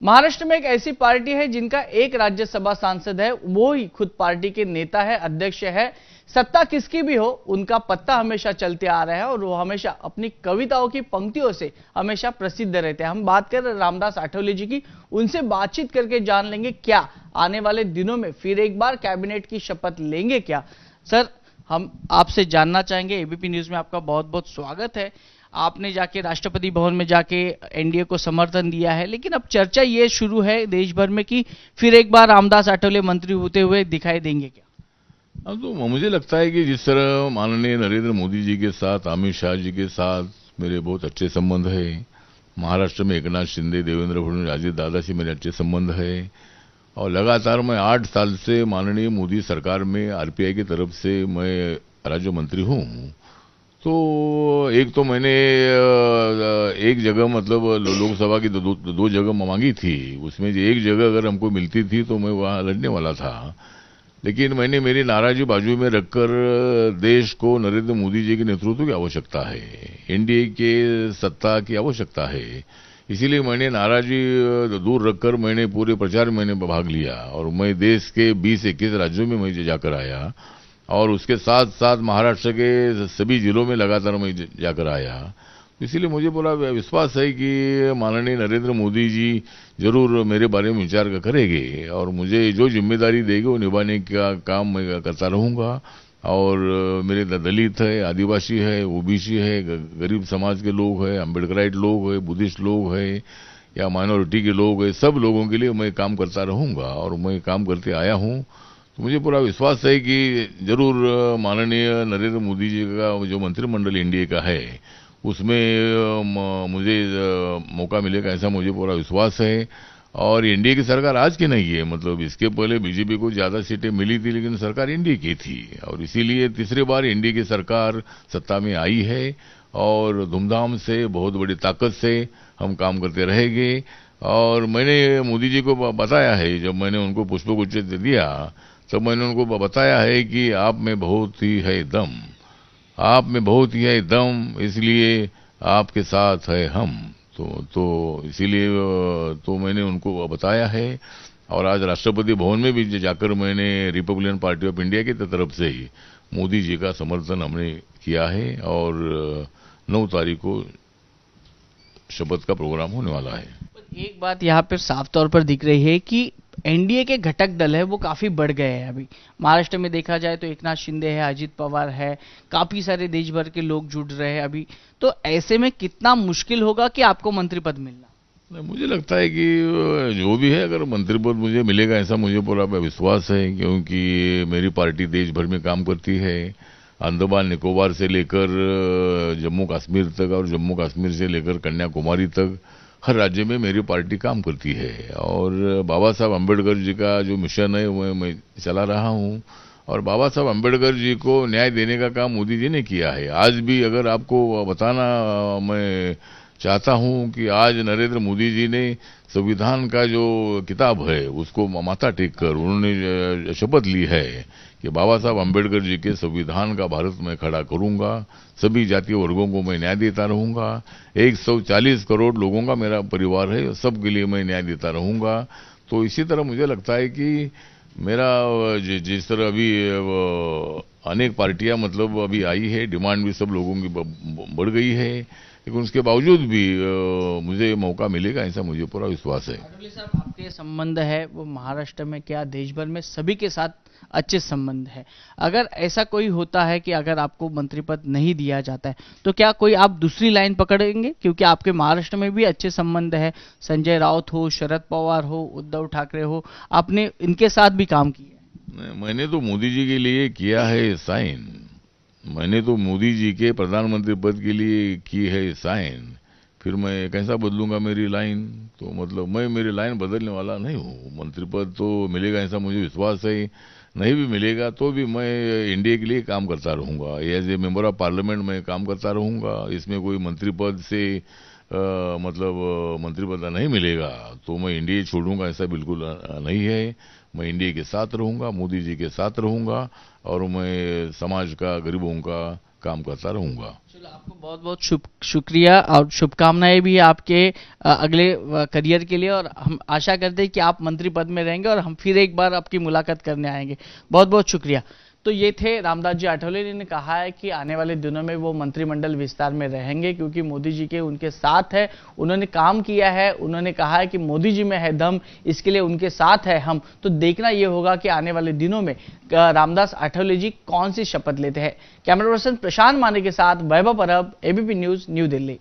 महाराष्ट्र में एक ऐसी पार्टी है जिनका एक राज्यसभा सांसद है, वो ही खुद पार्टी के नेता है, अध्यक्ष है। सत्ता किसकी भी हो, उनका पत्ता हमेशा चलते आ रहा है और वो हमेशा अपनी कविताओं की पंक्तियों से हमेशा प्रसिद्ध रहते हैं। हम बात कर रहे हैं रामदास आठवले जी की। उनसे बातचीत करके जान लेंगे क्या आने वाले दिनों में फिर एक बार कैबिनेट की शपथ लेंगे क्या। सर, हम आपसे जानना चाहेंगे, एबीपी न्यूज में आपका बहुत बहुत स्वागत है। आपने जाके राष्ट्रपति भवन में जाके एनडीए को समर्थन दिया है, लेकिन अब चर्चा ये शुरू है देश भर में कि फिर एक बार रामदास आठवले मंत्री होते हुए दिखाई देंगे क्या। अब तो मुझे लगता है कि जिस तरह माननीय नरेंद्र मोदी जी के साथ, अमित शाह जी के साथ मेरे बहुत अच्छे संबंध है, महाराष्ट्र में एकनाथ शिंदे, देवेंद्र फडणवीस, अजित दादा से मेरे अच्छे संबंध है, और लगातार मैं 8 साल से माननीय मोदी सरकार में आरपीआई की तरफ से मैं राज्य मंत्री हूँ। तो एक तो मैंने एक जगह मतलब लोकसभा की दो जगह मांगी थी, उसमें एक जगह अगर हमको मिलती थी तो मैं वहाँ लड़ने वाला था, लेकिन मैंने मेरी नाराजी बाजू में रखकर देश को नरेंद्र मोदी जी के नेतृत्व की आवश्यकता है, एनडीए के सत्ता की आवश्यकता है, इसीलिए मैंने नाराजी दूर रखकर मैंने पूरे प्रचार में भाग लिया और मैं देश के 20-21 राज्यों में मैं जाकर आया और उसके साथ साथ महाराष्ट्र के सभी जिलों में लगातार मैं जाकर आया। इसीलिए मुझे पूरा विश्वास है कि माननीय नरेंद्र मोदी जी जरूर मेरे बारे में विचार करेंगे और मुझे जो जिम्मेदारी देगी वो निभाने का काम मैं करता रहूँगा। और मेरे दलित है, आदिवासी है, ओबीसी है, गरीब समाज के लोग हैं, अम्बेडकराइट लोग हैं, बुद्धिस्ट लोग हैं या माइनॉरिटी के लोग हैं, सब लोगों के लिए मैं काम करता रहूँगा और मैं काम करते आया हूँ। तो मुझे पूरा विश्वास है कि जरूर माननीय नरेंद्र मोदी जी का जो मंत्रिमंडल एनडीए का है उसमें मुझे मौका मिलेगा, ऐसा मुझे पूरा विश्वास है। और एनडीए की सरकार आज की नहीं है, मतलब इसके पहले बीजेपी को ज्यादा सीटें मिली थी लेकिन सरकार एनडीए की थी और इसीलिए तीसरी बार एनडीए की सरकार सत्ता में आई है और धूमधाम से बहुत बड़ी ताकत से हम काम करते रहेंगे। और मैंने मोदी जी को बताया है, जब मैंने उनको पुष्पगुच्छ दिया तब मैंने उनको बताया है कि आप में बहुत ही है दम, आप में बहुत ही है दम, इसलिए आपके साथ है हम। तो इसीलिए तो मैंने उनको बताया है और आज राष्ट्रपति भवन में भी जाकर मैंने रिपब्लिकन पार्टी ऑफ इंडिया की तरफ से ही मोदी जी का समर्थन हमने किया है और 9 तारीख को शपथ का प्रोग्राम होने वाला है। एक बात यहाँ पर साफ तौर पर दिख रही है कि एनडीए के घटक दल है वो काफी बढ़ गए हैं। अभी महाराष्ट्र में देखा जाए तो एकनाथ शिंदे है, अजित पवार है, काफी सारे देश भर के लोग जुड़ रहे हैं अभी। तो ऐसे में कितना मुश्किल होगा कि आपको मंत्री पद मिलना। मुझे लगता है कि जो भी है अगर मंत्री पद मुझे मिलेगा ऐसा मुझे पूरा विश्वास है, क्योंकि मेरी पार्टी देश भर में काम करती है, अंडमान निकोबार से लेकर जम्मू कश्मीर तक और जम्मू कश्मीर से लेकर कन्याकुमारी तक हर राज्य में मेरी पार्टी काम करती है और बाबा साहब अम्बेडकर जी का जो मिशन है वो मैं चला रहा हूँ और बाबा साहब अम्बेडकर जी को न्याय देने का काम मोदी जी ने किया है। आज भी अगर आपको बताना मैं चाहता हूँ कि आज नरेंद्र मोदी जी ने संविधान का जो किताब है उसको माथा टेक कर उन्होंने शपथ ली है कि बाबा साहब अम्बेडकर जी के संविधान का भारत में खड़ा करूंगा, सभी जातीय वर्गों को मैं न्याय देता रहूंगा, 140 करोड़ लोगों का मेरा परिवार है, सबके लिए मैं न्याय देता रहूंगा। तो इसी तरह मुझे लगता है कि मेरा जिस तरह अभी अनेक पार्टियां मतलब अभी आई है, डिमांड भी सब लोगों की बढ़ गई है, लेकिन उसके बावजूद भी मुझे मौका मिलेगा ऐसा मुझे पूरा विश्वास है। आठवले साहब, आपके संबंध है वो महाराष्ट्र में क्या देश भर में सभी के साथ अच्छे संबंध है। अगर ऐसा कोई होता है कि अगर आपको मंत्री पद नहीं दिया जाता है तो क्या कोई आप दूसरी लाइन पकड़ेंगे, क्योंकि आपके महाराष्ट्र में भी अच्छे संबंध है, संजय राउत हो, शरद पवार हो, उद्धव ठाकरे हो, आपने इनके साथ भी काम किया। मैंने तो मोदी जी के लिए किया है साइन, मैंने तो मोदी जी के प्रधानमंत्री पद के लिए की है साइन, फिर मैं कैसा बदलूंगा मेरी लाइन। तो मतलब मैं मेरी लाइन बदलने वाला नहीं हूँ, मंत्री पद तो मिलेगा ऐसा मुझे विश्वास है, नहीं भी मिलेगा तो भी मैं इंडिया के लिए काम करता रहूँगा, as a member of parliament मैं काम करता रहूँगा। इसमें कोई मंत्री पद से मतलब मंत्री पद नहीं मिलेगा तो मैं इंडिया छोड़ूंगा ऐसा बिल्कुल नहीं है, मैं इंडिया के साथ रहूँगा, मोदी जी के साथ रहूँगा और मैं समाज का, गरीबों का काम करता रहूंगा। चलो, आपको बहुत बहुत शुक्रिया और शुभकामनाएं भी आपके अगले करियर के लिए, और हम आशा करते हैं कि आप मंत्री पद में रहेंगे और हम फिर एक बार आपकी मुलाकात करने आएंगे। बहुत बहुत शुक्रिया। तो ये थे रामदास जी आठवले, ने कहा है कि आने वाले दिनों में वो मंत्रिमंडल विस्तार में रहेंगे क्योंकि मोदी जी के उनके साथ है, उन्होंने काम किया है, उन्होंने कहा है कि मोदी जी में है दम, इसके लिए उनके साथ है हम। तो देखना ये होगा कि आने वाले दिनों में रामदास आठवले जी कौन सी शपथ लेते हैं। कैमरा पर्सन प्रशांत माने के साथ वैभव परब, एबीपी न्यूज, न्यू दिल्ली।